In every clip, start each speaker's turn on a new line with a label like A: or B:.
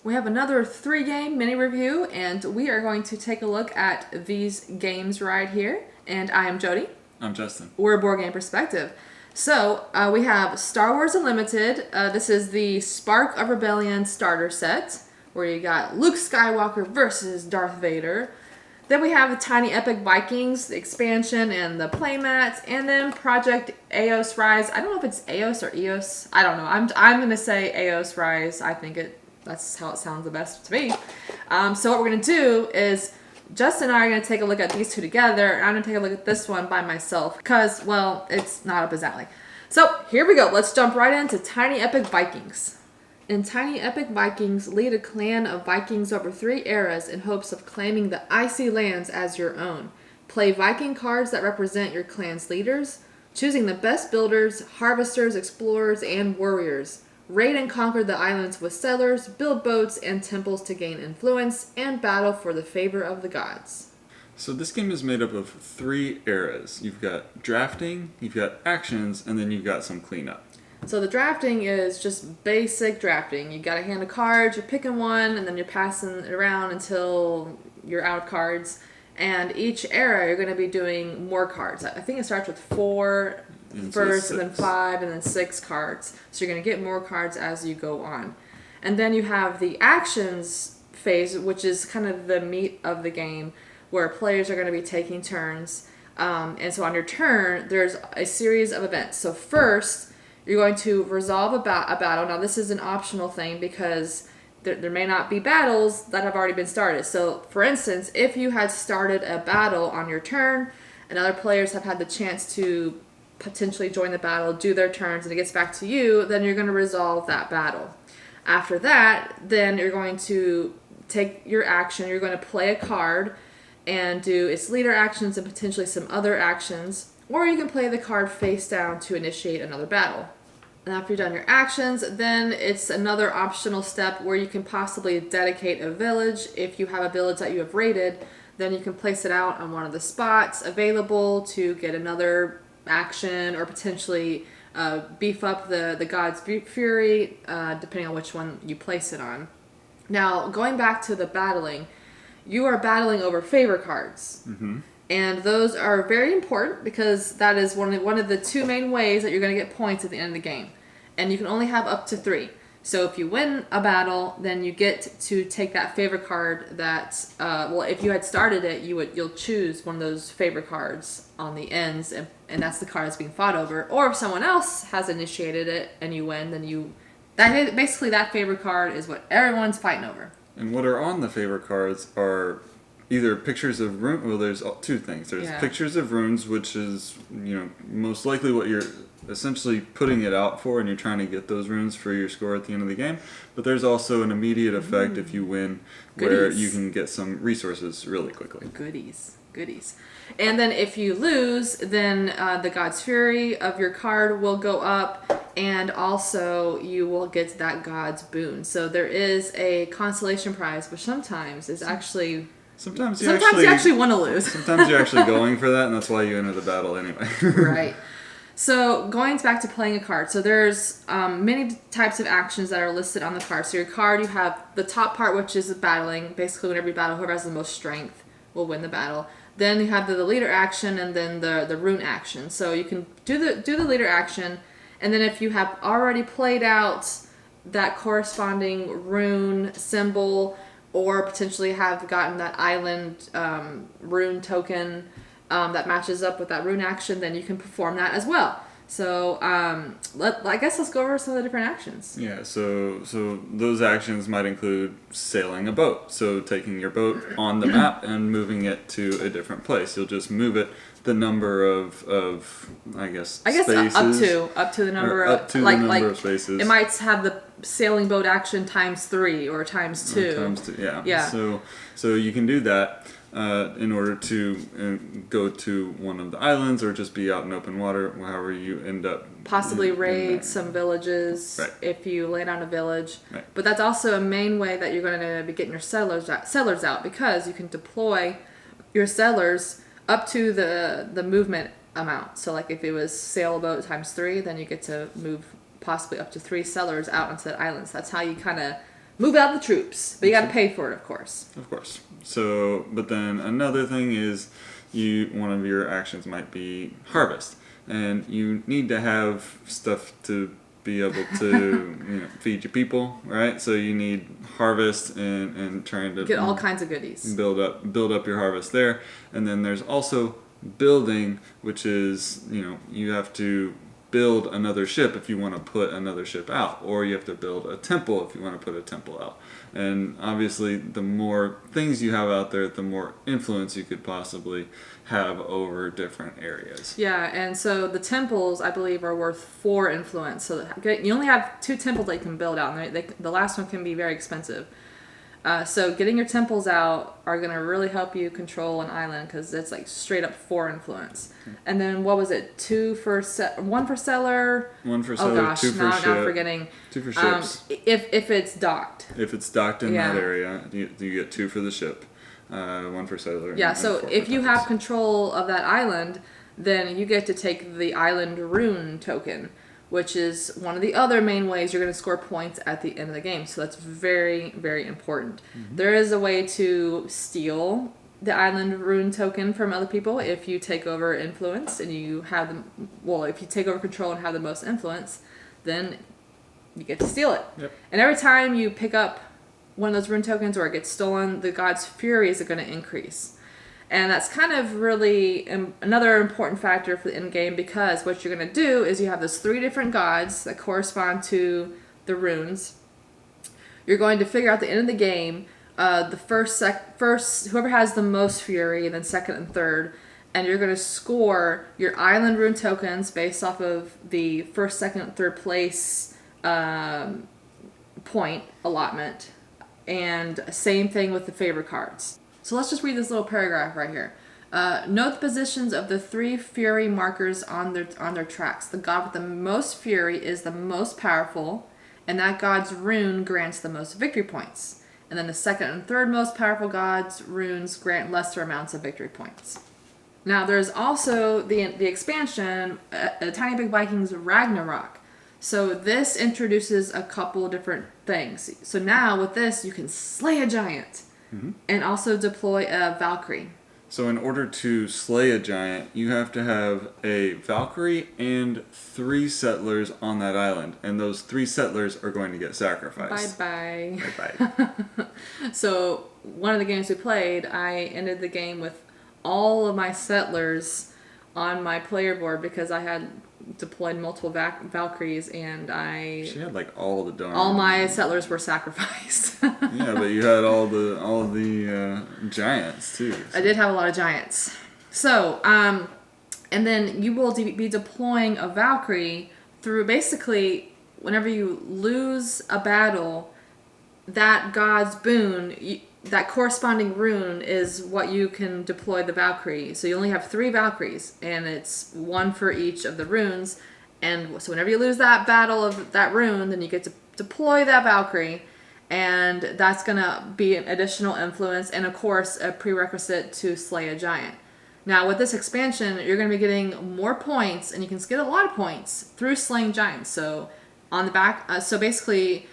A: We have another 3-game mini review, and we are going to take a look at these games right here. And I am Jody.
B: I'm Justin.
A: We're a Board Game Perspective. So we have Star Wars Unlimited. This is the Spark of Rebellion starter set, where you got Luke Skywalker versus Darth Vader. Then we have the Tiny Epic Vikings, the expansion and the playmats, and then Project EOS Rise. I don't know if it's EOS or EOS. I don't know. I'm going to say EOS Rise. I think that's how it sounds the best to me. So what we're going to do is Justin and I are going to take a look at these two together, and I'm going to take a look at this one by myself because, well, it's not up exactly. So here we go. Let's jump right into Tiny Epic Vikings. In Tiny Epic Vikings, lead a clan of Vikings over 3 eras in hopes of claiming the icy lands as your own. Play Viking cards that represent your clan's leaders, choosing the best builders, harvesters, explorers, and warriors. Raid and conquer the islands with settlers, build boats and temples to gain influence, and battle for the favor of the gods.
B: So this game is made up of 3 eras. You've got drafting, you've got actions, and then you've got some cleanup.
A: So the drafting is just basic drafting. You got a hand of cards, you're picking one, and then you're passing it around until you're out of cards. And each era, you're going to be doing more cards. I think it starts with 4 first, and then 5, and then 6 cards. So you're going to get more cards as you go on. And then you have the actions phase, which is kind of the meat of the game, where players are going to be taking turns. And so on your turn, there's a series of events. So first, you're going to resolve a battle. Now, this is an optional thing because there may not be battles that have already been started. So, for instance, if you had started a battle on your turn and other players have had the chance to potentially join the battle, do their turns, and it gets back to you, then you're going to resolve that battle. After that, then you're going to take your action. You're going to play a card and do its leader actions and potentially some other actions. Or you can play the card face down to initiate another battle. And after you've done your actions, then it's another optional step where you can possibly dedicate a village. If you have a village that you have raided, then you can place it out on one of the spots available to get another action or potentially beef up the God's Fury, depending on which one you place it on. Now, going back to the battling, you are battling over favor cards.
B: Mm-hmm.
A: And those are very important because that is one of the 2 main ways that you're going to get points at the end of the game. And you can only have up to 3. So if you win a battle, then you get to take that favor card that, if you had started it, you'll choose one of those favor cards on the ends, and that's the card that's being fought over. Or if someone else has initiated it and you win, then basically that favor card is what everyone's fighting over.
B: And what are on the favor cards are either pictures of runes. Well, there's 2 things. There's pictures of runes, which is, most likely what you're essentially putting it out for, and you're trying to get those runes for your score at the end of the game. But there's also an immediate effect if you win, where you can get some resources really quickly.
A: Goodies. And then if you lose, then the God's Fury of your card will go up, and also you will get that God's boon. So there is a consolation prize, which sometimes is actually...
B: Sometimes
A: you actually want to lose.
B: Sometimes you're actually going for that, and that's why you enter the battle anyway.
A: Right. So going back to playing a card. So there's many types of actions that are listed on the card. So your card, you have the top part, which is battling. Basically, whenever you battle, whoever has the most strength will win the battle. Then you have the leader action and then the rune action. So you can do the leader action, and then if you have already played out that corresponding rune symbol, or potentially have gotten that island rune token that matches up with that rune action, then you can perform that as well. So I guess let's go over some of the different actions.
B: Yeah, so those actions might include sailing a boat. So taking your boat on the map and moving it to a different place. You'll just move it the number of I guess spaces.
A: up to the number of
B: of spaces.
A: It might have the sailing boat action times 3 or times 2.
B: Yeah. So you can do that in order to go to one of the islands or just be out in open water, however you end up.
A: Possibly raid some villages if you lay down a village.
B: Right.
A: But that's also a main way that you're going to be getting your settlers out, because you can deploy your settlers up to the movement amount. So like if it was sailboat times 3, then you get to move possibly up to 3 settlers out onto the islands. That's how you kind of move out the troops, but you got to pay for it, of course.
B: Of course. So, but then another thing is, one of your actions might be harvest, and you need to have stuff to be able to feed your people, right? So you need harvest and trying to
A: get all kinds of goodies.
B: Build up your harvest there, and then there's also building, which is you have to build another ship if you want to put another ship out, or you have to build a temple if you want to put a temple out. And obviously, the more things you have out there, the more influence you could possibly have over different areas.
A: Yeah, and so the temples, I believe, are worth 4 influence. So you only have 2 temples that you can build out, and the last one can be very expensive. So getting your temples out are going to really help you control an island, because it's like straight up 4 influence. And then what was it? 1 for settler.
B: 1 for settler.
A: Oh gosh,
B: 2 for
A: now
B: ship.
A: I'm forgetting.
B: 2 for ships.
A: If it's docked.
B: If it's docked in that area, you get 2 for the ship. 1 for settler.
A: Yeah. So if you have control of that island, then you get to take the island rune token, which is one of the other main ways you're going to score points at the end of the game. So that's very, very important. Mm-hmm. There is a way to steal the island rune token from other people if you take over influence and you have them. Well, if you take over control and have the most influence, then you get to steal it.
B: Yep.
A: And every time you pick up one of those rune tokens or it gets stolen, the god's fury is going to increase. And that's kind of really another important factor for the end game, because what you're going to do is you have those 3 different gods that correspond to the runes. You're going to figure out at the end of the game, the first whoever has the most fury, and then second and third, and you're going to score your island rune tokens based off of the first, second, and third place point allotment, and same thing with the favor cards. So let's just read this little paragraph right here. Note the positions of the 3 fury markers on their tracks. The god with the most fury is the most powerful, and that god's rune grants the most victory points. And then the second and third most powerful god's runes grant lesser amounts of victory points. Now there's also the expansion, Tiny Epic Vikings Ragnarok. So this introduces a couple different things. So now with this, you can slay a giant. Mm-hmm. And also deploy a Valkyrie.
B: So in order to slay a giant, you have to have a Valkyrie and 3 settlers on that island. And those 3 settlers are going to get sacrificed.
A: Bye-bye.
B: Bye-bye.
A: So one of the games we played, I ended the game with all of my settlers on my player board because I had deployed multiple Valkyries, and
B: she had like all
A: my settlers were sacrificed.
B: Yeah, but you had all the giants too. So.
A: I did have a lot of giants. So and then you will be deploying a Valkyrie through basically whenever you lose a battle, that god's boon, that corresponding rune is what you can deploy the Valkyrie. So you only have 3 Valkyries, and it's 1 for each of the runes. And so whenever you lose that battle of that rune, then you get to deploy that Valkyrie, and that's going to be an additional influence and, of course, a prerequisite to slay a giant. Now, with this expansion, you're going to be getting more points, and you can get a lot of points through slaying giants. So on the back, so basically,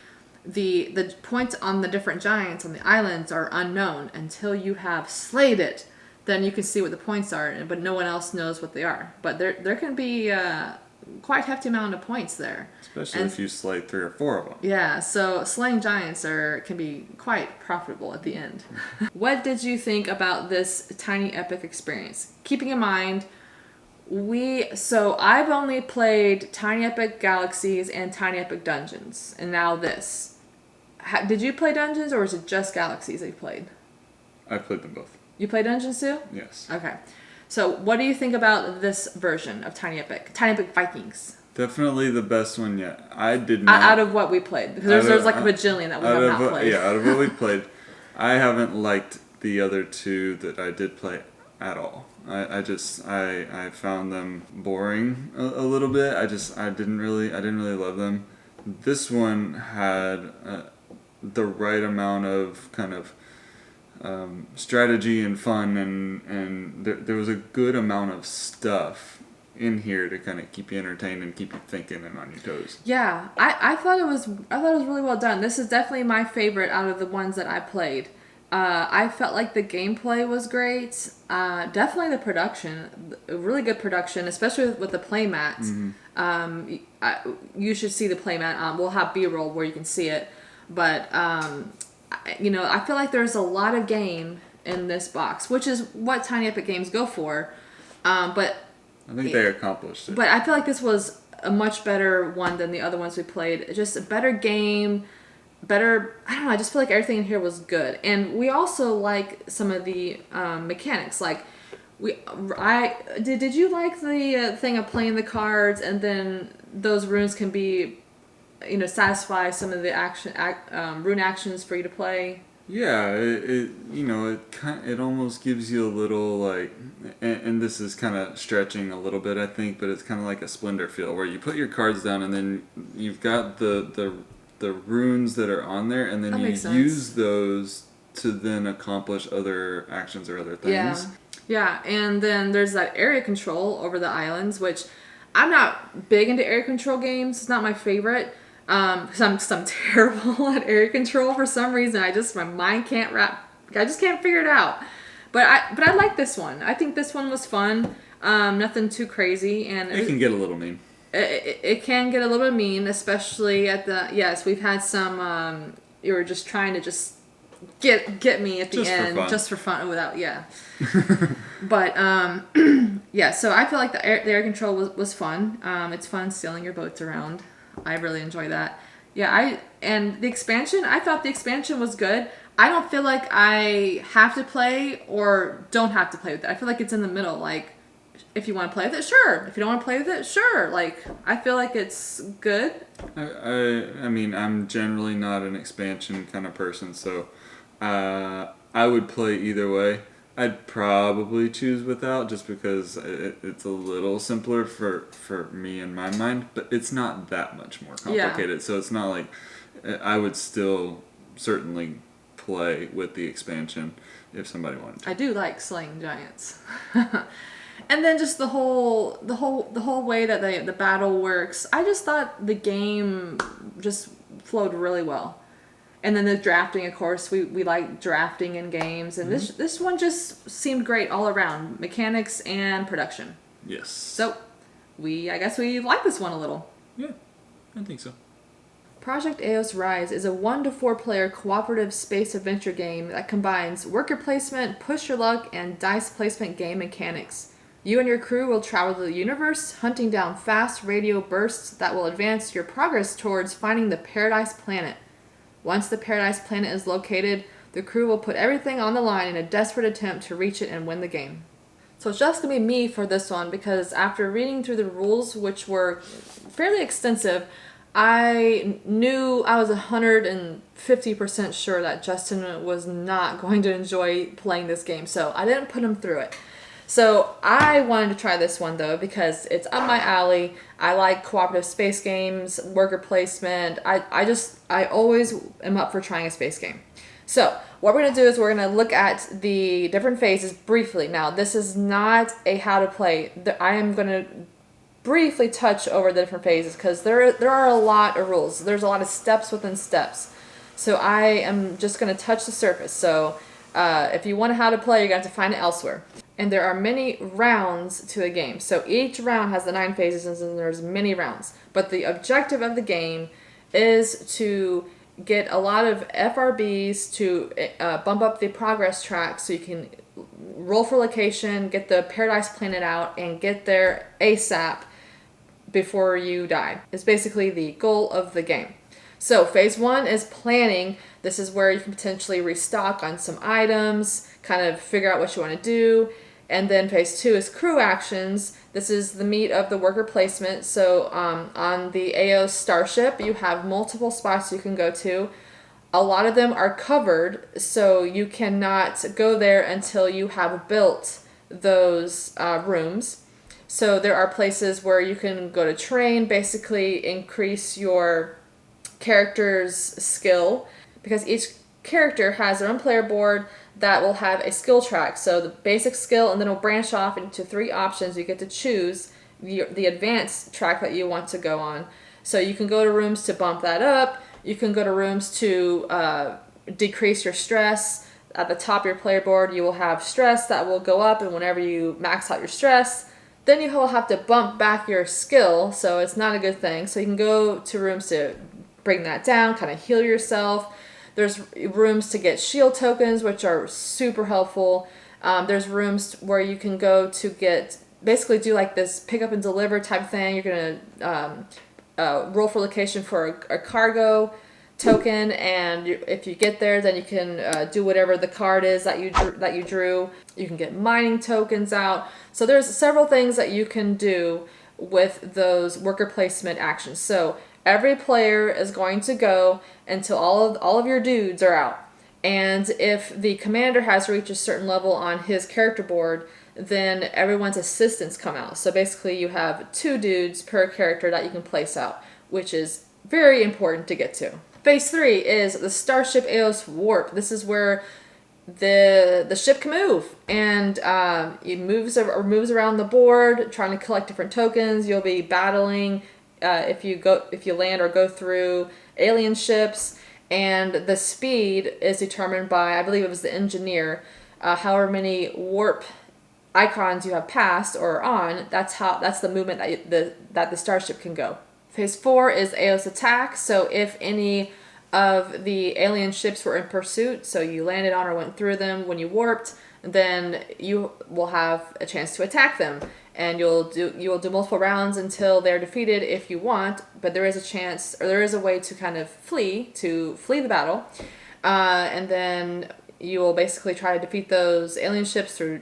A: the points on the different giants on the islands are unknown until you have slayed it. Then you can see what the points are, but no one else knows what they are. But there can be quite hefty amount of points there,
B: especially if you slay 3 or 4 of them.
A: Yeah, so slaying giants can be quite profitable at the end. What did you think about this Tiny Epic experience? Keeping in mind, I've only played Tiny Epic Galaxies and Tiny Epic Dungeons, and now this. Did you play Dungeons, or was it just Galaxies that you played?
B: I played them both.
A: You played Dungeons too?
B: Yes.
A: Okay. So what do you think about this version of Tiny Epic Vikings?
B: Definitely the best one yet. I did not.
A: Out of what we played, because there's like a bajillion that we have not played.
B: Yeah, out of what we played, I haven't liked the other 2 that I did play at all. I found them boring a little bit. I didn't really love them. This one had the right amount of kind of strategy and fun, and there was a good amount of stuff in here to kind of keep you entertained and keep you thinking and on your toes.
A: Yeah, I thought it was really well done. This is definitely my favorite out of the ones that I played. I felt like the gameplay was great. Definitely the production, really good production, especially with the playmat. You should see the playmat. We'll have B-roll where you can see it, but I feel like there's a lot of game in this box, which is what Tiny Epic Games go for. But
B: I think they accomplished it.
A: But I feel like this was a much better one than the other ones we played. Just a better game, better. I don't know. I just feel like everything in here was good, and we also like some of the mechanics. Like did you like the thing of playing the cards, and then those runes can be, satisfy some of the rune actions for you to play.
B: Yeah, it almost gives you a little like, and this is kind of stretching a little bit, I think, but it's kind of like a Splendor feel where you put your cards down and then you've got the runes that are on there, and then you use those to then accomplish other actions or other things.
A: Yeah, and then there's that area control over the islands, which I'm not big into area control games. It's not my favorite. Because I'm terrible at area control for some reason. My mind can't I just can't figure it out. But I like this one. I think this one was fun. Nothing too crazy, and
B: it can get a little mean.
A: It can get a little bit mean, especially at yes, we've had some. You were just trying to just get me at the end just for fun without But yeah. So I feel like the area control was fun. It's fun sailing your boats around. I really enjoy that. Yeah, and the expansion, I thought the expansion was good. I don't feel like I have to play or don't have to play with it. I feel like it's in the middle. Like, if you want to play with it, sure. If you don't want to play with it, sure. Like, I feel like it's good.
B: I mean, I'm generally not an expansion kind of person, so I would play either way. I'd probably choose without, just because it's a little simpler for me in my mind, but it's not that much more complicated. Yeah. So it's not like I would still certainly play with the expansion if somebody wanted to.
A: I do like slaying giants. And then just the whole way that the battle works. I just thought the game just flowed really well. And then the drafting, of course, we like drafting in games, and this one just seemed great all around, mechanics and production.
B: Yes.
A: So, I guess we like this one a little.
B: Yeah, I think so.
A: Project EOS Rise is a 1 to 4 player cooperative space adventure game that combines worker placement, push your luck, and dice placement game mechanics. You and your crew will travel the universe, hunting down fast radio bursts that will advance your progress towards finding the Paradise Planet. Once the Paradise Planet is located, the crew will put everything on the line in a desperate attempt to reach it and win the game. So it's just going to be me for this one, because after reading through the rules, which were fairly extensive, I knew I was 150% sure that Justin was not going to enjoy playing this game, so I didn't put him through it. So I wanted to try this one, though, because it's up my alley. I like cooperative space games, worker placement. I always am up for trying a space game. So what we're going to do is we're going to look at the different phases briefly. Now, this is not a how to play. I am going to briefly touch over the different phases, because there are a lot of rules. There's a lot of steps within steps. So I am just going to touch the surface. So if you want to how to play, you're going to have to find it elsewhere. And there are many rounds to a game. So each round has the 9 phases, and there's many rounds. But the objective of the game is to get a lot of FRBs to bump up the progress track, so you can roll for location, get the Paradise Planet out, and get there ASAP before you die. It's basically the goal of the game. So phase 1 is planning. This is where you can potentially restock on some items, kind of figure out what you want to do. And then phase 2 is crew actions. This is the meat of the worker placement. So on the EOS starship, you have multiple spots you can go to. A lot of them are covered, so you cannot go there until you have built those rooms. So there are places where you can go to train, basically increase your character's skill, because each character has their own player board that will have a skill track. So the basic skill, and then it'll branch off into 3 options you get to choose the advanced track that you want to go on. So you can go to rooms to bump that up. You can go to rooms to decrease your stress. At the top of your player board, you will have stress that will go up, and whenever you max out your stress, then you will have to bump back your skill, so it's not a good thing. So you can go to rooms to bring that down, kind of heal yourself. There's rooms to get shield tokens, which are super helpful. There's rooms where you can go to get, basically do like this pick up and deliver type thing. You're going to roll for location for a cargo token, and if you get there, then you can do whatever the card is that you drew. You can get mining tokens out. So there's several things that you can do with those worker placement actions. So every player is going to go until all of your dudes are out. And if the commander has reached a certain level on his character board, then everyone's assistants come out. So basically you have 2 dudes per character that you can place out, which is very important to get to. Phase 3 is the Starship EOS Warp. This is where the ship can move, and it moves around the board, trying to collect different tokens. You'll be battling if you land or go through alien ships, and the speed is determined by, I believe it was the engineer, however many warp icons you have passed or on. That's the movement that the starship can go. Phase 4 is EOS attack. So if any of the alien ships were in pursuit, so you landed on or went through them when you warped, then you will have a chance to attack them, and you will do multiple rounds until they're defeated if you want. But there is a chance, or there is a way to kind of flee the battle, and then you will basically try to defeat those alien ships through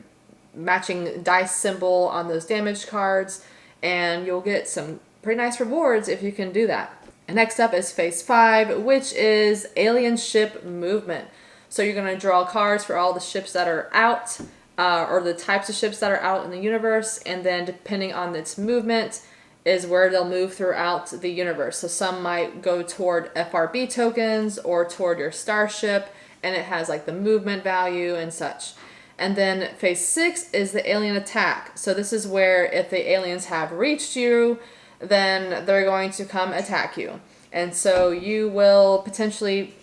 A: matching dice symbol on those damaged cards, and you'll get some pretty nice rewards if you can do that. And next up is Phase 5, which is alien ship movement. So you're going to draw cards for all the ships that are out, or the types of ships that are out in the universe, and then depending on its movement is where they'll move throughout the universe. So some might go toward FRB tokens or toward your starship, and it has like the movement value and such. And then Phase 6 is the alien attack. So this is where if the aliens have reached you, then they're going to come attack you. And so you will potentially,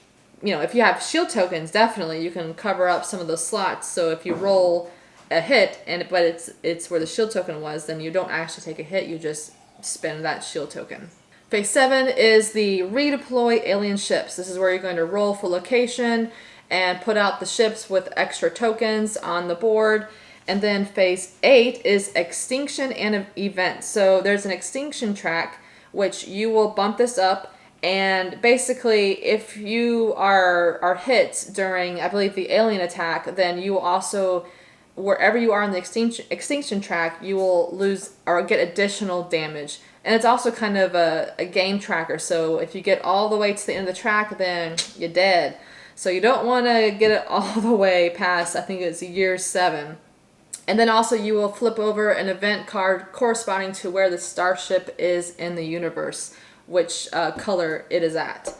A: if you have shield tokens, definitely you can cover up some of those slots. So if you roll a hit, but it's where the shield token was, then you don't actually take a hit, you just spend that shield token. Phase 7 is the redeploy alien ships. This is where you're going to roll for location and put out the ships with extra tokens on the board. And then Phase 8 is extinction and events. So there's an extinction track, which you will bump this up. And basically, if you are hit during, I believe, the alien attack, then you will also, wherever you are on the extinction track, you will lose or get additional damage. And it's also kind of a game tracker. So if you get all the way to the end of the track, then you're dead. So you don't want to get it all the way past, I think it's year 7. And then also you will flip over an event card corresponding to where the starship is in the universe, which color it is at.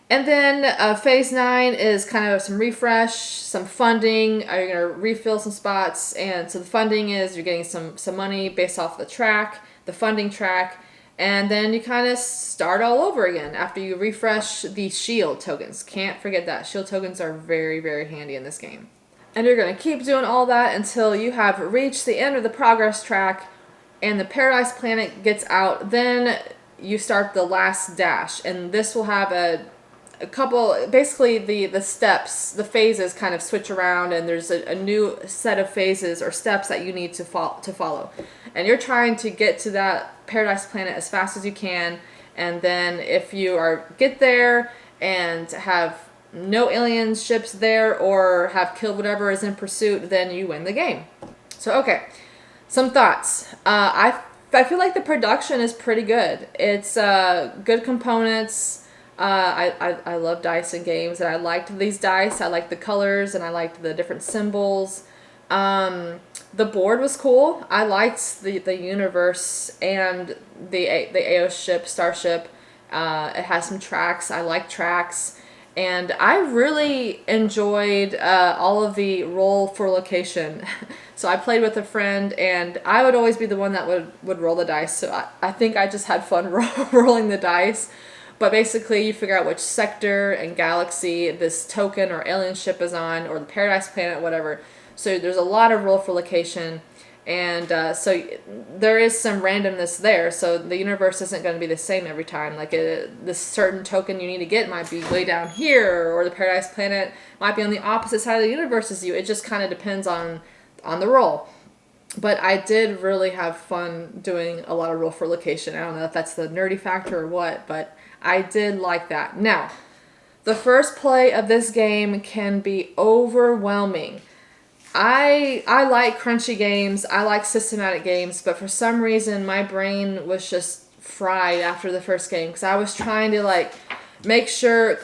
A: And then Phase 9 is kind of some refresh, some funding. You're going to refill some spots. And so the funding is you're getting some money based off the track, the funding track. And then you kind of start all over again after you refresh the shield tokens. Can't forget that. Shield tokens are very, very handy in this game. And you're going to keep doing all that until you have reached the end of the progress track and the Paradise Planet gets out. Then you start the last dash. And this will have a couple, basically the steps, the phases kind of switch around, and there's a new set of phases or steps that you need to follow. And you're trying to get to that Paradise Planet as fast as you can. And then if you get there and have no alien ships there or have killed whatever is in pursuit, then you win the game. So, okay, some thoughts. I feel like the production is pretty good. It's good components. I love dice in games, and I liked these dice. I liked the colors, and I liked the different symbols. The board was cool. I liked the universe and the EOS ship, starship. It has some tracks. I like tracks. And I really enjoyed all of the roll for location. So I played with a friend, and I would always be the one that would roll the dice. So I think I just had fun rolling the dice. But basically, you figure out which sector and galaxy this token or alien ship is on, or the Paradise Planet, whatever. So there's a lot of roll for location. And so there is some randomness there. So the universe isn't going to be the same every time. Like this certain token you need to get might be way down here, or the Paradise Planet might be on the opposite side of the universe as you. It just kind of depends on the roll. But I did really have fun doing a lot of roll for location. I don't know if that's the nerdy factor or what, but I did like that. Now, the first play of this game can be overwhelming. I like crunchy games, I like systematic games, but for some reason my brain was just fried after the first game because I was trying to like make sure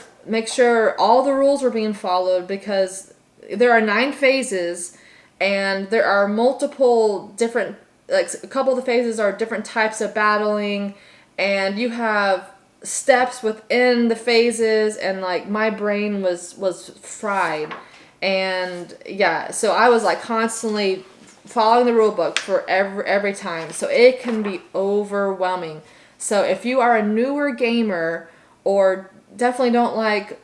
A: all the rules were being followed, because there are 9 phases and there are multiple different, like a couple of the phases are different types of battling, and you have steps within the phases, and like my brain was fried. And yeah, so I was like constantly following the rule book for every time. So it can be overwhelming. So if you are a newer gamer or definitely don't like,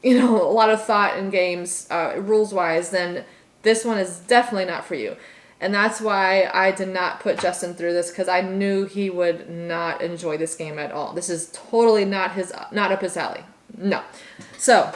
A: a lot of thought in games, rules wise, then this one is definitely not for you. And that's why I did not put Justin through this, because I knew he would not enjoy this game at all. This is totally not up his alley. No. So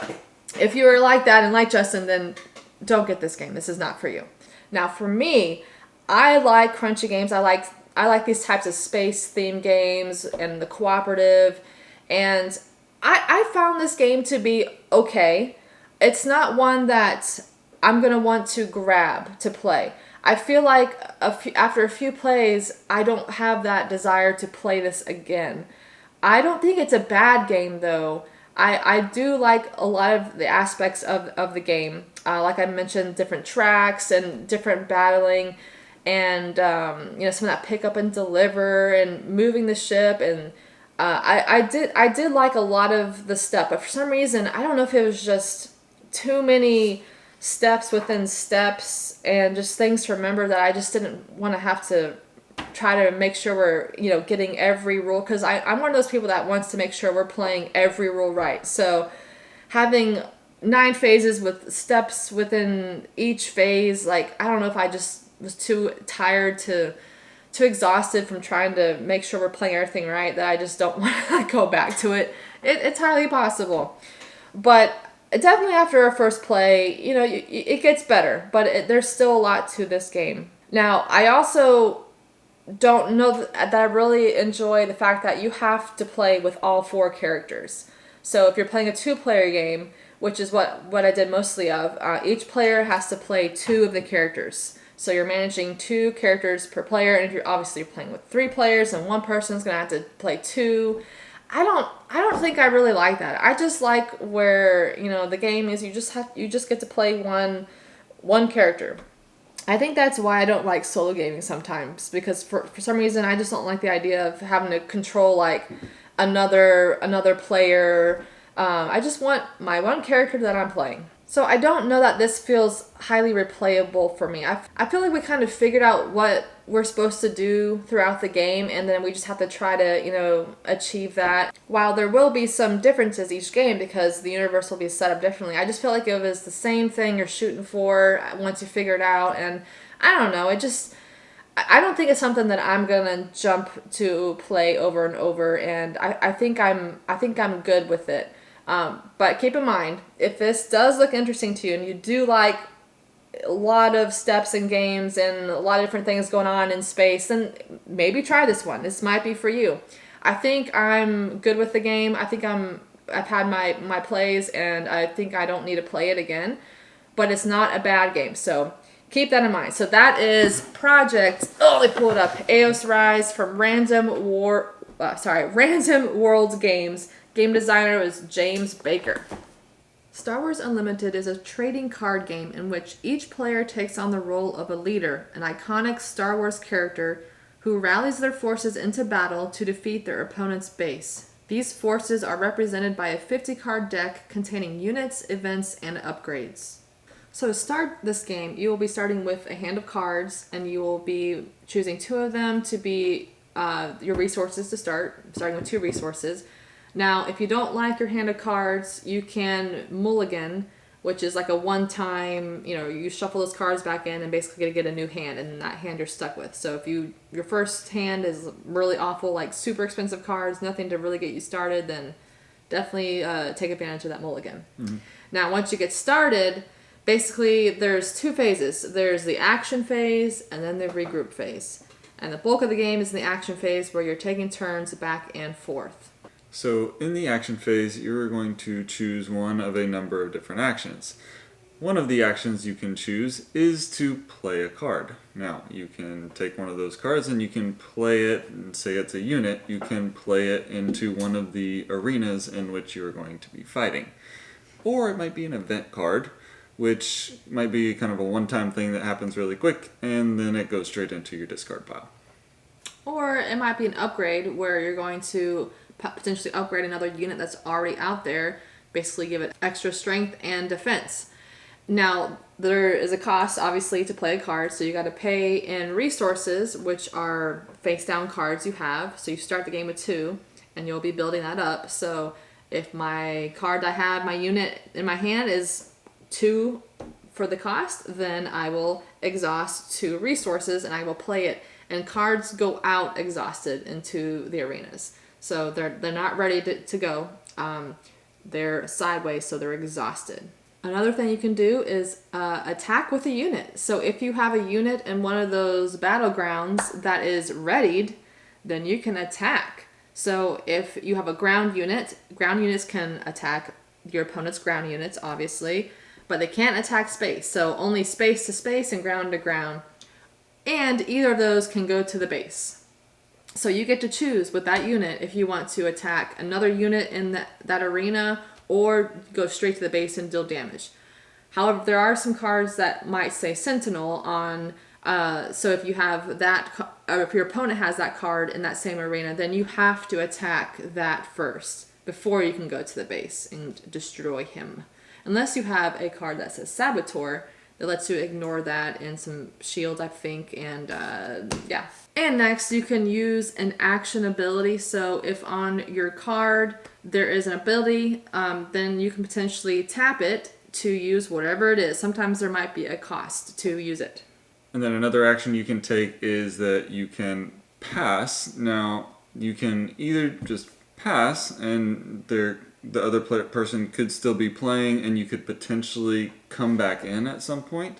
A: if you are like that and like Justin, then don't get this game. This is not for you. Now, for me, I like crunchy games. I like these types of space themed games and the cooperative. And I found this game to be okay. It's not one that I'm going to want to grab to play. I feel like after a few plays, I don't have that desire to play this again. I don't think it's a bad game, though. I do like a lot of the aspects of the game. Like I mentioned, different tracks and different battling, and some of that pick up and deliver and moving the ship. And I did like a lot of the stuff, but for some reason, I don't know if it was just too many steps within steps and just things to remember that I just didn't want to have to try to make sure we're getting every rule, because I'm one of those people that wants to make sure we're playing every rule right. So having 9 phases with steps within each phase, like I don't know if I just was too tired too exhausted from trying to make sure we're playing everything right that I just don't want to go back to it. It's highly possible, but definitely after our first play, it gets better, but there's still a lot to this game. Now, I also don't know that I really enjoy the fact that you have to play with all 4 characters. So if you're playing a 2-player game, which is what I did mostly of, each player has to play 2 of the characters. So you're managing 2 characters per player, and if you're obviously playing with 3 players, and one person's gonna have to play 2. I don't think I really like that. I just like where the game is you just get to play one character. I think that's why I don't like solo gaming sometimes, because for some reason I just don't like the idea of having to control like another player. I just want my one character that I'm playing. So I don't know that this feels highly replayable for me. I feel like we kind of figured out what we're supposed to do throughout the game, and then we just have to try to, achieve that. While there will be some differences each game because the universe will be set up differently, I just feel like it was the same thing you're shooting for once you figure it out, and I don't know, I don't think it's something that I'm gonna jump to play over and over, and I think I'm good with it. But keep in mind, if this does look interesting to you and you do like a lot of steps in games and a lot of different things going on in space, then maybe try this one. This might be for you. I think I'm good with the game. I think I've had my plays, and I think I don't need to play it again. But it's not a bad game, so keep that in mind. So that is Project. Oh, let me pull it up. EOS Rise from Random World Games. Game designer is James Baker. Star Wars Unlimited is a trading card game in which each player takes on the role of a leader, an iconic Star Wars character who rallies their forces into battle to defeat their opponent's base. These forces are represented by a 50-card deck containing units, events, and upgrades. So to start this game, you will be starting with a hand of cards, and you will be choosing 2 of them to be your resources to start, starting with 2 resources. Now, if you don't like your hand of cards, you can mulligan, which is like a one-time, you shuffle those cards back in and basically get a new hand, and that hand you're stuck with. So if your first hand is really awful, like super expensive cards, nothing to really get you started, then definitely take advantage of that mulligan. Mm-hmm. Now, once you get started, basically there's 2 phases. There's the action phase and then the regroup phase. And the bulk of the game is in the action phase, where you're taking turns back and forth.
B: So in the action phase, you're going to choose one of a number of different actions. One of the actions you can choose is to play a card. Now, you can take one of those cards and you can play it, and say it's a unit, you can play it into one of the arenas in which you're going to be fighting. Or it might be an event card, which might be kind of a one-time thing that happens really quick, and then it goes straight into your discard pile.
A: Or it might be an upgrade, where you're going to potentially upgrade another unit that's already out there, basically give it extra strength and defense. Now, there is a cost, obviously, to play a card, so you got to pay in resources, which are face-down cards you have. So you start the game with 2, and you'll be building that up. So if my card I have, my unit in my hand is 2 for the cost, then I will exhaust 2 resources, and I will play it. And cards go out exhausted into the arenas. So they're not ready to go. They're sideways, so they're exhausted. Another thing you can do is attack with a unit. So if you have a unit in one of those battlegrounds that is readied, then you can attack. So if you have a ground units can attack your opponent's ground units, obviously, but they can't attack space. So only space to space and ground to ground. And either of those can go to the base. So you get to choose with that unit if you want to attack another unit in that arena, or go straight to the base and deal damage. However, there are some cards that might say Sentinel on, so if you have that, or if your opponent has that card in that same arena, then you have to attack that first before you can go to the base and destroy him. Unless you have a card that says Saboteur, that lets you ignore that, and some shields, I think, and yeah. And next, you can use an action ability. So if on your card there is an ability, then you can potentially tap it to use whatever it is. Sometimes there might be a cost to use it.
B: And then another action you can take is that you can pass. Now, you can either just pass, and the other person could still be playing, and you could potentially come back in at some point.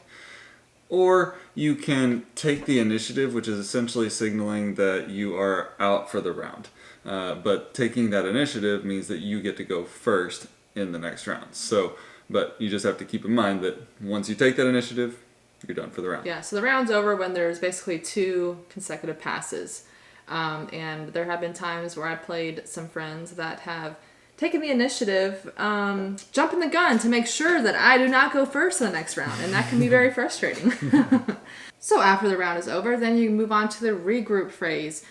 B: Or you can take the initiative, which is essentially signaling that you are out for the round. But taking that initiative means that you get to go first in the next round. But you just have to keep in mind that once you take that initiative, you're done for the round.
A: Yeah, so the round's over when there's basically 2 consecutive passes. And there have been times where I played some friends that have taken the initiative, jumping the gun to make sure that I do not go first in the next round, and that can be very frustrating. So after the round is over, then you move on to the regroup phase.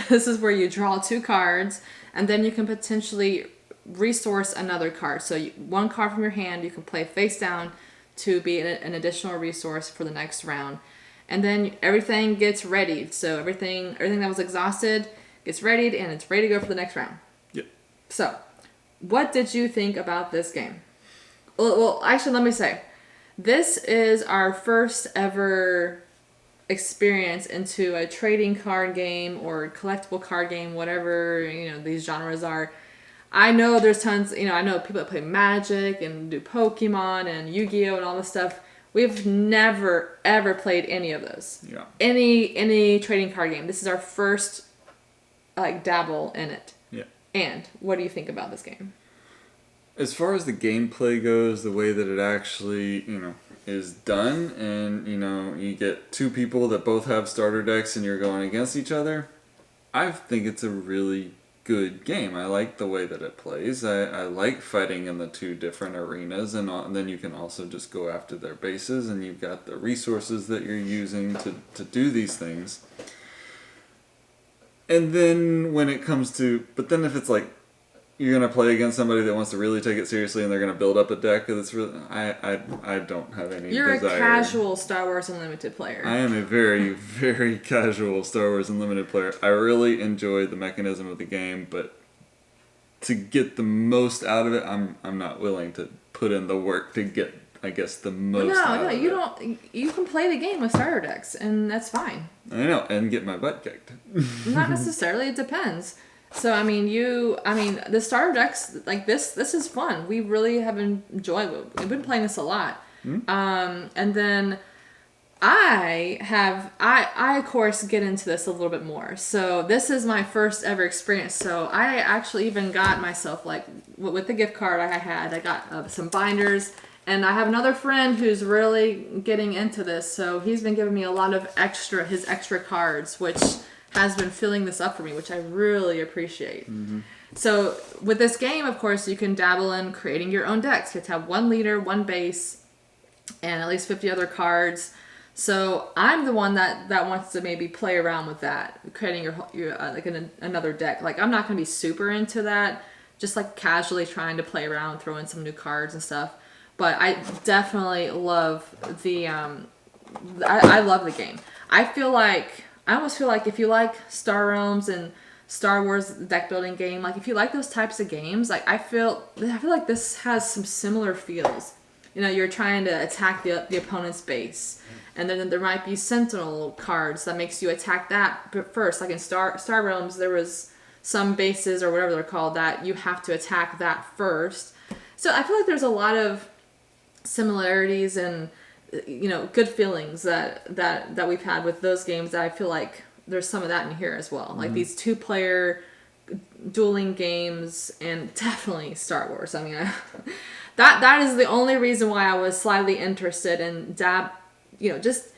A: This is where you draw 2 cards, and then you can potentially resource another card. So one card from your hand you can play face down to be an additional resource for the next round. And then everything gets readied. So everything that was exhausted gets readied, and it's ready to go for the next round.
B: Yep.
A: So, what did you think about this game? Well, actually, let me say, this is our first ever experience into a trading card game or collectible card game, whatever, these genres are. I know there's tons, I know people that play Magic and do Pokemon and Yu-Gi-Oh! And all this stuff. We've never, ever played any of those.
B: Yeah.
A: Any trading card game. This is our first, dabble in it.
B: Yeah.
A: And what do you think about this game?
B: As far as the gameplay goes, the way that it actually, is done, and, you get 2 people that both have starter decks and you're going against each other, I think it's a really good game. I like the way that it plays. I like fighting in the 2 different arenas, and then you can also just go after their bases, and you've got the resources that you're using to do these things. And then when it comes to, but then if it's like you're gonna play against somebody that wants to really take it seriously and they're gonna build up a deck that's really, I don't have any
A: You're
B: desire.
A: a casual Star Wars Unlimited player.
B: I am a very, very casual Star Wars Unlimited player. I really enjoy the mechanism of the game, but to get the most out of it, I'm not willing to put in the work to get, I guess, the most out of it.
A: You don't. You can play the game with starter decks, and that's fine.
B: I know, and get my butt kicked.
A: Not necessarily. It depends. So the starter decks like this is fun. We really have enjoyed it. We've been playing this a lot. And then I of course get into this a little bit more. So this is my first ever experience. So I actually even got myself, like, with the gift card I got some binders. And I have another friend who's really getting into this, so he's been giving me a lot of his extra cards, which has been filling this up for me, which I really appreciate. Mm-hmm. So with this game, of course, you can dabble in creating your own decks. You have to have 1 leader, 1 base, and at least 50 other cards. So I'm the one that wants to maybe play around with that, creating your another deck. Like, I'm not going to be super into that, just like casually trying to play around, throw in some new cards and stuff. But I definitely love the I love the game. I almost feel like if you like Star Realms and Star Wars deck building game, like if you like those types of games, like I feel like this has some similar feels. You know, you're trying to attack the opponent's base, and then there might be Sentinel cards that makes you attack that first. Like in Star Realms, there was some bases or whatever they're called that you have to attack that first. So I feel like there's a lot of similarities and, you know, good feelings that we've had with those games, that I feel like there's some of that in here as well. Mm-hmm. Like these 2-player dueling games, and definitely Star Wars. I mean, that is the only reason why I was slightly interested in just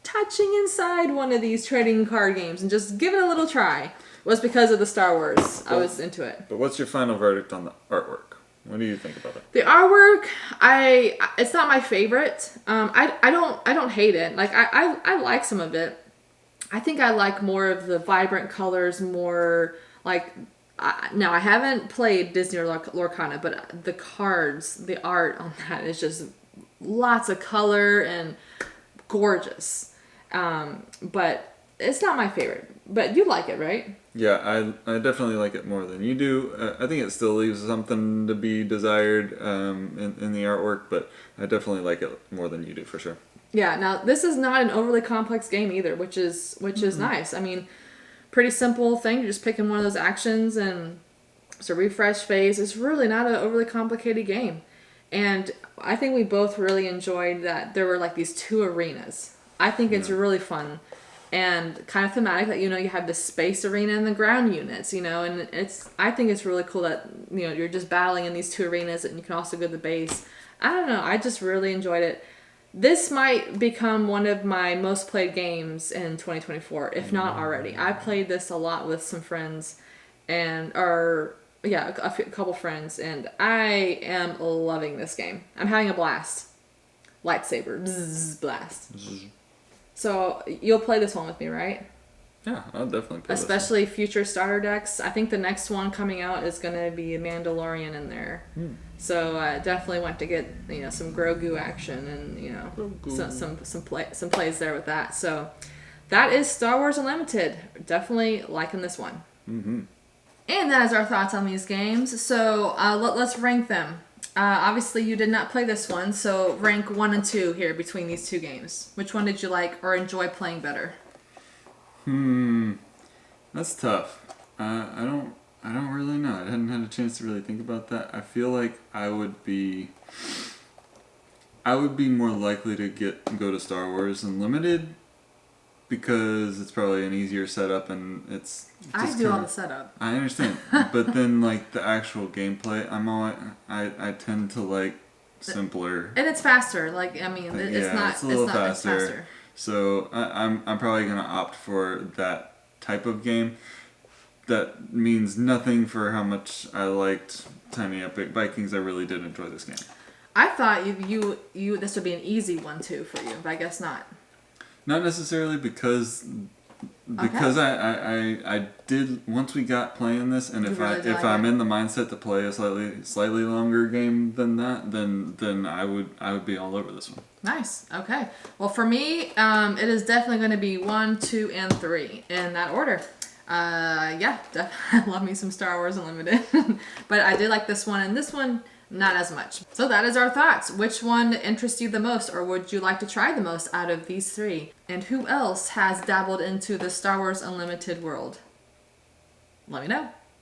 A: touching inside one of these trading card games and just giving it a little try, was because of the Star Wars. I was into it.
B: But what's your final verdict on the artwork? What do you think about it?
A: The artwork, it's not my favorite. I don't hate it. Like I like some of it. I think I like more of the vibrant colors, more like. Now I haven't played Disney or Lorcana, but the cards, the art on that is just lots of color and gorgeous. But it's not my favorite. But you like it, right?
B: Yeah, I definitely like it more than you do. I think it still leaves something to be desired in the artwork, but I definitely like it more than you do, for sure.
A: Yeah, now this is not an overly complex game either, which is nice. I mean, pretty simple thing. You're just picking one of those actions, and it's a refresh phase. It's really not an overly complicated game. And I think we both really enjoyed that there were like these 2 arenas. I think it's really fun. And kind of thematic that, you know, you have the space arena and the ground units, you know, and I think it's really cool that, you know, you're just battling in these 2 arenas, and you can also go to the base. I don't know. I just really enjoyed it. This might become one of my most played games in 2024, if not already. I played this a lot with some friends, a couple friends, and I am loving this game. I'm having a blast. Lightsaber. Bzzz, blast. So you'll play this one with me, right?
B: Yeah, I'll definitely play
A: Especially this one. Future starter decks. I think the next one coming out is going to be Mandalorian in there. So I definitely want to get, you know, some Grogu action and, you know, some plays there with that. So that is Star Wars Unlimited. Definitely liking this one. Mm-hmm. And that is our thoughts on these games. So let's rank them. Obviously, you did not play this one, so rank 1 and 2 here between these 2 games. Which one did you like or enjoy playing better?
B: That's tough. I don't really know. I hadn't had a chance to really think about that. I feel like I would be more likely to go to Star Wars Unlimited, because it's probably an easier setup, and it's just
A: I do all the setup.
B: I understand. But then, like, the actual gameplay, I tend to like simpler.
A: And it's faster. Like, I mean, it's a little faster.
B: So I'm probably gonna opt for that type of game. That means nothing for how much I liked Tiny Epic Vikings. I really did enjoy this game.
A: I thought you this would be an easy one too for you, but I guess not.
B: Not necessarily, because Because I did once we got playing this, and if I'm in the mindset to play a slightly longer game than that, then I would be all over this one.
A: Nice. Okay. Well, for me, it is definitely going to be 1, 2, and 3 in that order. Yeah, I love me some Star Wars Unlimited, but I did like this one, and this one not as much. So that is our thoughts. Which one interests you the most, or would you like to try the most out of these 3? And who else has dabbled into the Star Wars Unlimited world? Let me know.